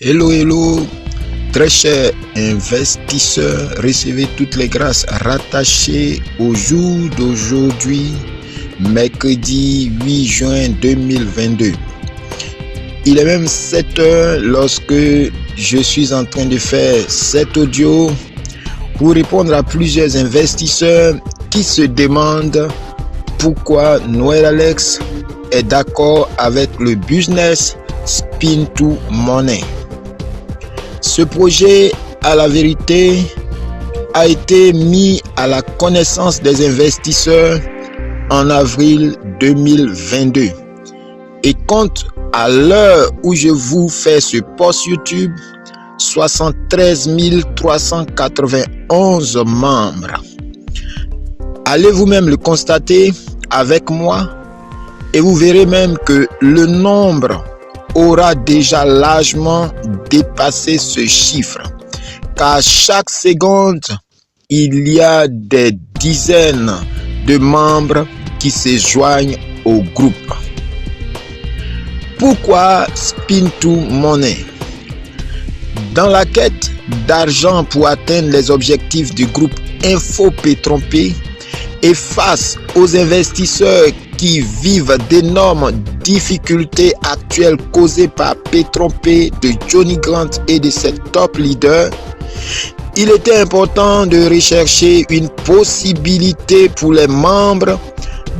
Hello, hello, très chers investisseurs, recevez toutes les grâces rattachées au jour d'aujourd'hui, mercredi 8 juin 2022. Il est même 7 heures lorsque je suis en train de faire cet audio pour répondre à plusieurs investisseurs qui se demandent pourquoi Noël Alex est d'accord avec le business Spin to Money. Ce projet, à la vérité, a été mis à la connaissance des investisseurs en avril 2022 et compte à l'heure où je vous fais ce post YouTube 73 391 membres. Allez vous-même le constater avec moi et vous verrez même que le nombre aura déjà largement dépassé ce chiffre, car chaque seconde, il y a des dizaines de membres qui se joignent au groupe. Pourquoi Spin to Money? Dans la quête d'argent pour atteindre les objectifs du groupe Info P-Trompé et face aux investisseurs qui vivent d'énormes difficultés actuelles causées par P-Trompé de Johnny Grant et de ses top leaders, il était important de rechercher une possibilité pour les membres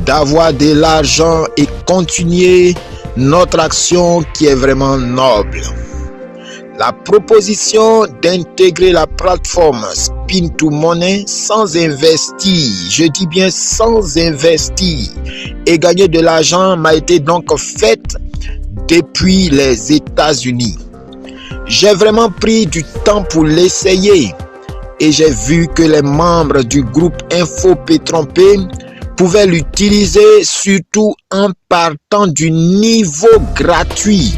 d'avoir de l'argent et continuer notre action qui est vraiment noble. La proposition d'intégrer la plateforme Spin to Money sans investir, je dis bien sans investir, et gagner de l'argent m'a été donc faite depuis les États-Unis. J'ai vraiment pris du temps pour l'essayer et j'ai vu que les membres du groupe Info P-Trompé pouvaient l'utiliser surtout en partant du niveau gratuit.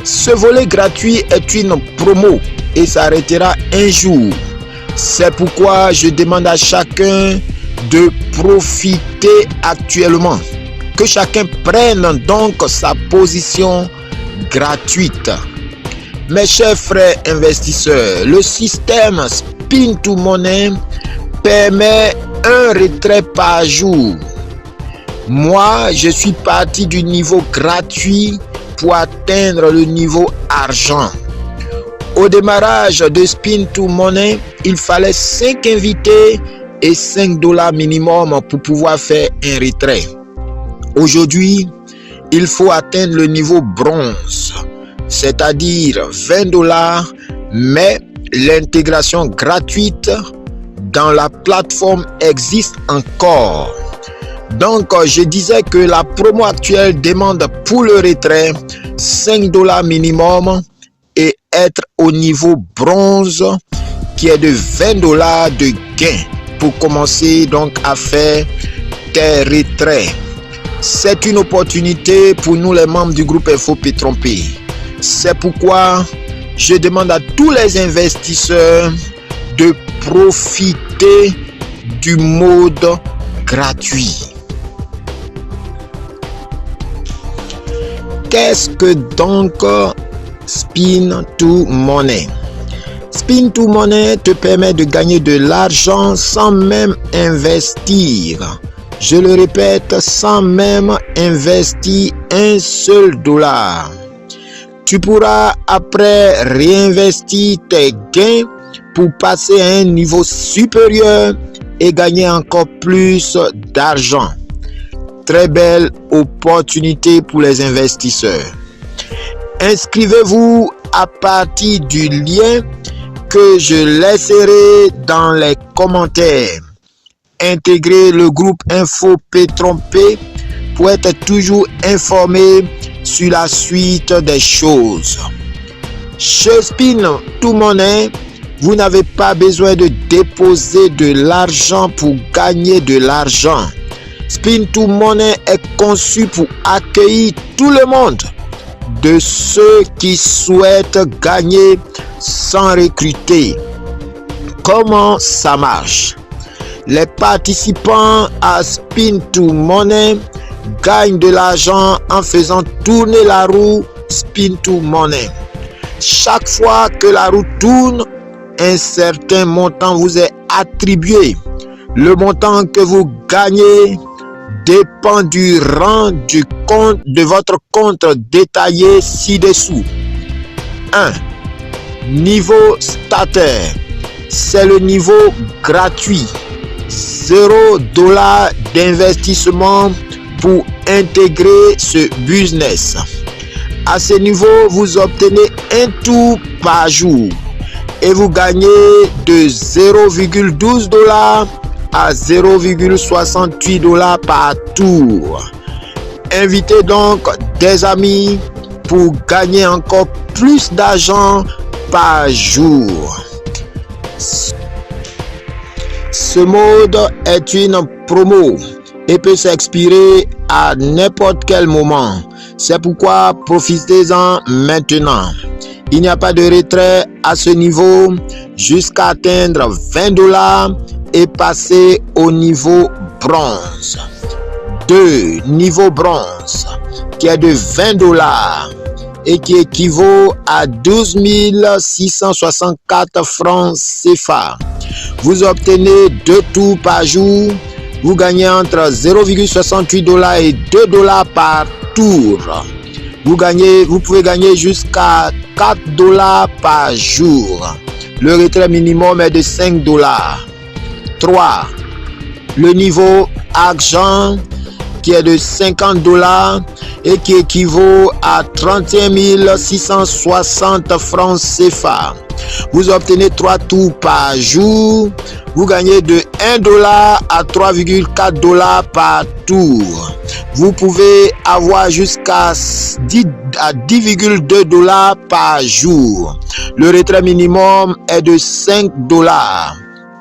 Ce volet gratuit est une promo et s'arrêtera un jour. C'est pourquoi je demande à chacun de profiter actuellement. Que chacun prenne donc sa position gratuite. Mes chers frères investisseurs, le système Spin to Money permet un retrait par jour. Moi, je suis parti du niveau gratuit pour atteindre le niveau argent. Au démarrage de Spin to Money, il fallait 5 invités et $5 minimum pour pouvoir faire un retrait. Aujourd'hui, il faut atteindre le niveau bronze, c'est-à-dire $20, mais l'intégration gratuite dans la plateforme existe encore. Donc, je disais que la promo actuelle demande pour le retrait $5 minimum et être au niveau bronze qui est de $20 de gain pour commencer donc à faire tes retraits. C'est une opportunité pour nous les membres du groupe Info P-Trompé. C'est pourquoi je demande à tous les investisseurs de profiter du mode gratuit. Qu'est-ce que donc Spin to Money? Spin to Money te permet de gagner de l'argent sans même investir. Je le répète, sans même investir un seul dollar. Tu pourras après réinvestir tes gains pour passer à un niveau supérieur et gagner encore plus d'argent. Très belle opportunité pour les investisseurs. Inscrivez-vous à partir du lien que je laisserai dans les commentaires. Intégrez le groupe Info P-Trompé pour être toujours informé sur la suite des choses. Chez Spin to Money, vous n'avez pas besoin de déposer de l'argent pour gagner de l'argent. Spin to Money est conçu pour accueillir tout le monde, de ceux qui souhaitent gagner sans recruter. Comment ça marche? Les participants à Spin to Money gagnent de l'argent en faisant tourner la roue Spin to Money. Chaque fois que la roue tourne, un certain montant vous est attribué. Le montant que vous gagnez dépend du rang du compte de votre compte détaillé ci-dessous. 1. Niveau starter. C'est le niveau gratuit. $0 d'investissement pour intégrer ce business. À ce niveau, vous obtenez un tour par jour et vous gagnez de $0,12 à $0,68 par tour. Invitez donc des amis pour gagner encore plus d'argent par jour. Ce mode est une promo et peut s'expirer à n'importe quel moment. C'est pourquoi profitez-en maintenant. Il n'y a pas de retrait à ce niveau jusqu'à atteindre $20 et passer au niveau bronze. 2. Niveau bronze qui est de $20 et qui équivaut à 12 664 francs CFA. Vous obtenez 2 tours par jour. Vous gagnez entre $0,68 et $2 par tour. Vous pouvez gagner jusqu'à $4 par jour. Le retrait minimum est de $5. 3. Le niveau argent qui est de $50 et qui équivaut à 31 660 francs CFA. Vous obtenez 3 tours par jour. Vous gagnez de $1 à $3,4 par tour. Vous pouvez avoir jusqu'à 10,2 $ par jour. Le retrait minimum est de $5.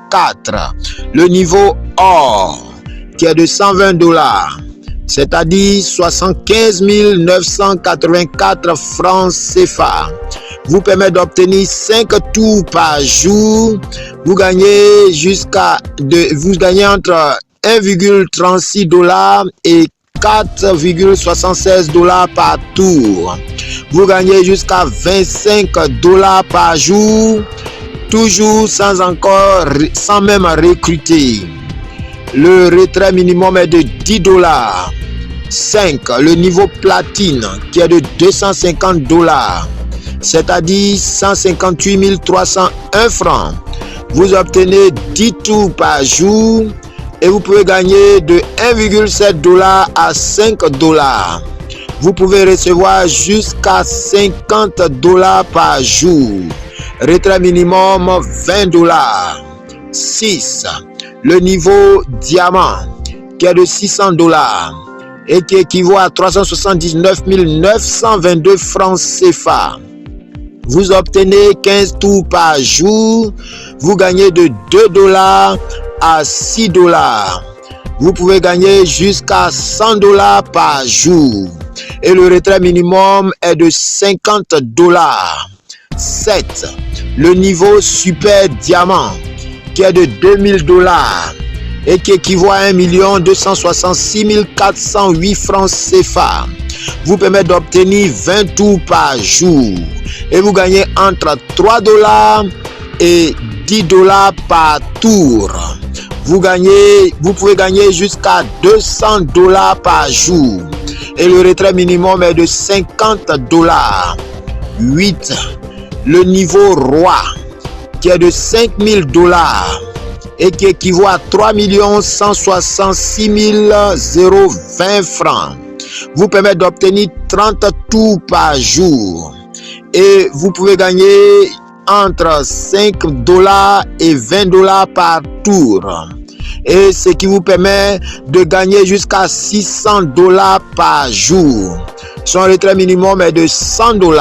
4. Le niveau or qui est de $120, c'est-à-dire 75 984 francs CFA, vous permet d'obtenir 5 tours par jour. Vous gagnez entre $1,36 et $4,76 par tour. Vous gagnez jusqu'à $25 par jour, toujours sans même recruter. Le retrait minimum est de $10. 5. Le niveau platine qui est de $250, c'est-à-dire 158 301 francs. Vous obtenez 10 tours par jour et vous pouvez gagner de $1,7 à $5. Vous pouvez recevoir jusqu'à $50 par jour. Retrait minimum $20. 6. Le niveau diamant qui est de $600 et qui équivaut à 379 922 francs CFA. Vous obtenez 15 tours par jour. Vous gagnez de $2 à $6. Vous pouvez gagner jusqu'à $100 par jour. Et le retrait minimum est de $50. 7. Le niveau super diamant qui est de $2000 et qui équivaut à 1 266 408 francs CFA. Vous permet d'obtenir 20 tours par jour et vous gagnez entre $3 et $10 par tour. Vous pouvez gagner jusqu'à $200 par jour et le retrait minimum est de $50. 8. Le niveau roi qui est de $5000 et qui équivaut à 3 166 020 francs. Vous permet d'obtenir 30 tours par jour et vous pouvez gagner entre $5 et $20 par tour, et ce qui vous permet de gagner jusqu'à $600 par jour. Son retrait minimum est de $100.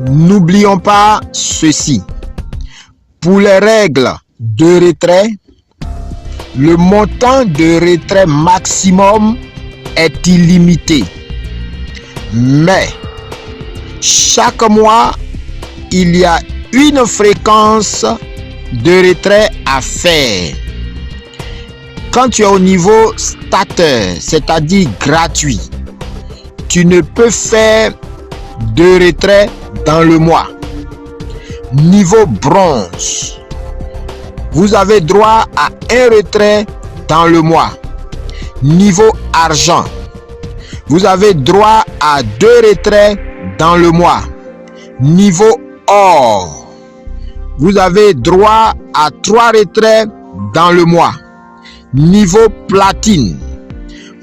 N'oublions pas ceci. Pour les règles de retrait, le montant de retrait maximum est illimité. Mais chaque mois, il y a une fréquence de retrait à faire. Quand tu es au niveau starter, c'est-à-dire gratuit, tu ne peux faire de retrait dans le mois. Niveau bronze, vous avez droit à un retrait dans le mois. Niveau argent, vous avez droit à 2 retraits dans le mois. Niveau or, vous avez droit à 3 retraits dans le mois. Niveau platine,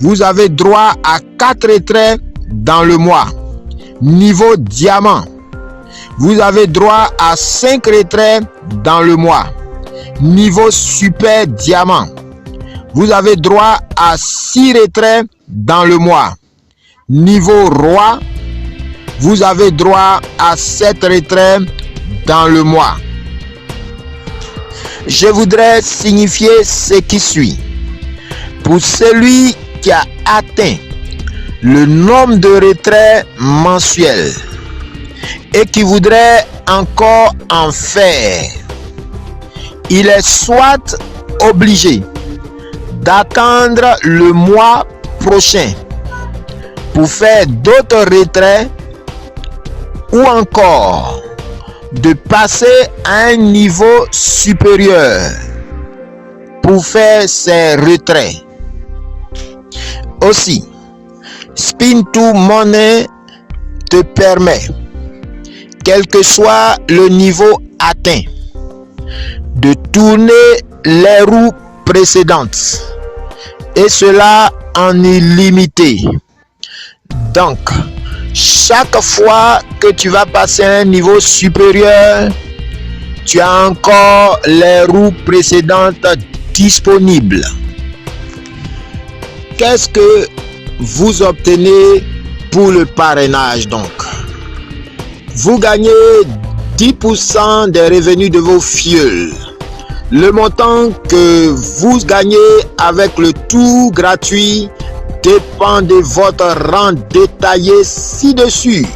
vous avez droit à 4 retraits dans le mois. Niveau diamant, vous avez droit à 5 retraits dans le mois. Niveau super diamant, vous avez droit à 6 retraits dans le mois. Niveau roi, vous avez droit à 7 retraits dans le mois. Je voudrais signifier ce qui suit. Pour celui qui a atteint le nombre de retraits mensuels et qui voudrait encore en faire, il est soit obligé d'attendre le mois prochain pour faire d'autres retraits ou encore de passer à un niveau supérieur pour faire ses retraits. Aussi, Spin 2 Money te permet, quel que soit le niveau atteint, de tourner les roues précédentes, et cela en illimité. Donc, chaque fois que tu vas passer à un niveau supérieur, tu as encore les roues précédentes disponibles. Qu'est-ce que vous obtenez pour le parrainage donc? Vous gagnez 10% des revenus de vos fioles. Le montant que vous gagnez avec le tour gratuit dépend de votre rang détaillé ci-dessus.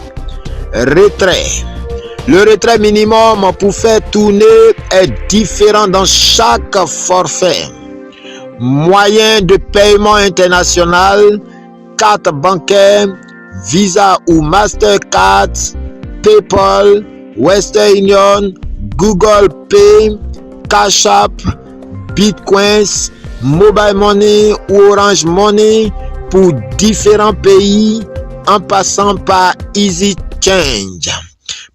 Retrait. Le retrait minimum pour faire tourner est différent dans chaque forfait. Moyen de paiement international, carte bancaire, Visa ou Mastercard, PayPal, Western Union, Google Pay, Cash App, Bitcoins, Mobile Money ou Orange Money pour différents pays en passant par Easy Change.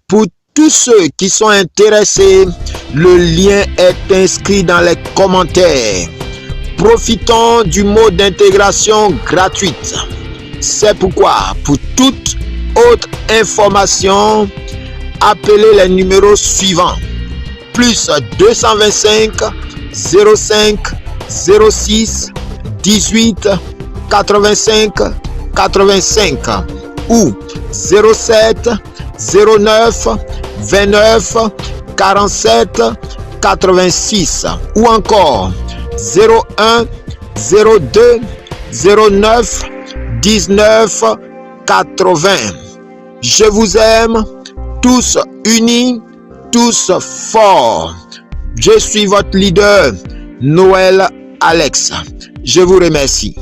Pour tous ceux qui sont intéressés, le lien est inscrit dans les commentaires. Profitons du mode d'intégration gratuite. C'est pourquoi, pour toute autre information, appelez les numéros suivants: plus 225 05 06 18 85 85 ou 07 09 29 47 86 ou encore 01 02 09 19 80. Je vous aime, tous unis, tous forts. Je suis votre leader, Noël Alex. Je vous remercie.